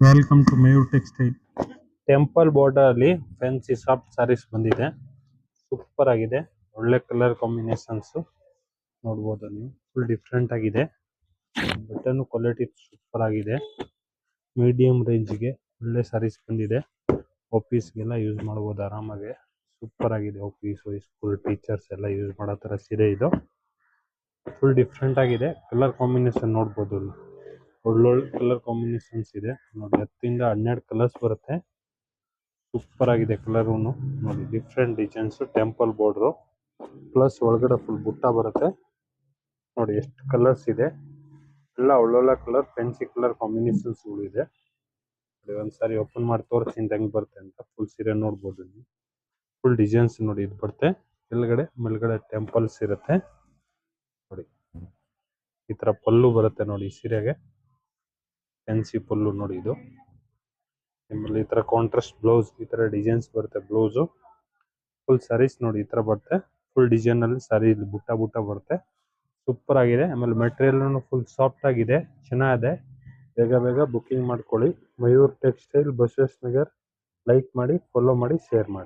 Welcome to Mayur textile. Temple border ಅಲ್ಲಿ fancy soft saris ಬಂದಿದೆ. Super ಆಗಿದೆ, ಒಳ್ಳೆ ಕಲರ್ ಕಾಂಬಿನೇಷನ್ಸ್ ನೋಡಬಹುದು ನೀವು. ಫುಲ್ ಡಿಫ್ರೆಂಟ್ ಆಗಿದೆ, ಬಟನ್ ಕ್ವಾಲಿಟಿ ಸೂಪರ್ ಆಗಿದೆ. ಮೀಡಿಯಂ ರೇಂಜ್ ಗೆ ಒಳ್ಳೆ ಸಾರೀಸ್ ಬಂದಿದೆ. ಆಫೀಸ್ಗೆಲ್ಲ ಯೂಸ್ ಮಾಡಬಹುದು ಆರಾಮಾಗಿ. ಸೂಪರ್ ಆಗಿದೆ, ಆಫೀಸ್ ಸ್ಕೂಲ್ ಟೀಚರ್ಸ್ ಎಲ್ಲ ಯೂಸ್ ಮಾಡೋ ತರ ಸೀರೆ ಇದು. ಫುಲ್ ಡಿಫ್ರೆಂಟ್ ಆಗಿದೆ, ಕಲರ್ ಕಾಂಬಿನೇಷನ್ ನೋಡಬಹುದು. ಒಳ್ಳೊಳ್ಳೆ ಕಲರ್ ಕಾಂಬಿನೇಷನ್ಸ್ ಇದೆ ನೋಡಿ. 10 12 ಕಲರ್ಸ್ ಬರುತ್ತೆ. ಸೂಪರ್ ಆಗಿದೆ ಕಲರ್ ನೋಡಿ. Different designs, temple border plus ಒಳಗಡೆ ಫುಲ್ ಬುಟ್ಟ ಬರುತ್ತೆ ನೋಡಿ. ಎಷ್ಟು ಕಲರ್ಸ್ ಇದೆ, ಎಲ್ಲ ಒಳ್ಳೊಳ್ಳೆ ಕಲರ್, ಫ್ಯಾನ್ಸಿ ಕಲರ್ ಕಾಂಬಿನೇಷನ್ಸ್ ಇದೆ. ಒಂದ್ಸಾರಿ ಓಪನ್ ಮಾಡಿ ತೋರಿಸ್ತೀನಿ ಹೆಂಗ್ ಬರುತ್ತೆ ಅಂತ. ಫುಲ್ ಸೀರೆ ನೋಡ್ಬೋದು ನೀವು. ಫುಲ್ ಡಿಸೈನ್ಸ್ ನೋಡಿ ಇದು ಬರುತ್ತೆ. ಕೆಳಗಡೆ ಮೇಲ್ಗಡೆ ಟೆಂಪಲ್ಸ್ ಇರುತ್ತೆ ನೋಡಿ. ಈ ತರ ಪಲ್ಲು ಬರುತ್ತೆ ನೋಡಿ ಸೀರೆಗೆ, ಫ್ಯಾನ್ಸಿ ಪಲ್ಲು ನೋಡಿ ಇದು. ನಿಮ್ಮಲ್ಲಿ ಈ ತರ ಕಾಂಟ್ರಾಸ್ಟ್ ಬ್ಲೌಸ್, ಈ ತರ ಡಿಸೈನ್ಸ್ ಬರುತ್ತೆ ಬ್ಲೌಸ್. ಫುಲ್ ಸಾರೀಸ್ ನೋಡಿ ಈ ತರ ಬರುತ್ತೆ. ಫುಲ್ ಡಿಸೈನ್ ಅಲ್ಲಿ ಸಾರಿ ಬುಟ್ಟ ಬುಟ್ಟ ಬರುತ್ತೆ. ಸೂಪರ್ ಆಗಿದೆ. ಆಮೇಲೆ ಮೆಟೀರಿಯಲ್ ಫುಲ್ ಸಾಫ್ಟ್ ಆಗಿದೆ, ಚೆನ್ನಾಗಿದೆ. ಬೇಗ ಬೇಗ ಬುಕಿಂಗ್ ಮಾಡ್ಕೊಳ್ಳಿ. ಮಯೂರ್ ಟೆಕ್ಸ್ಟೈಲ್, ಬಸವೇಶ್ವರ ನಗರ್. ಲೈಕ್ ಮಾಡಿ, ಫಾಲೋ ಮಾಡಿ, ಶೇರ್ ಮಾಡಿ.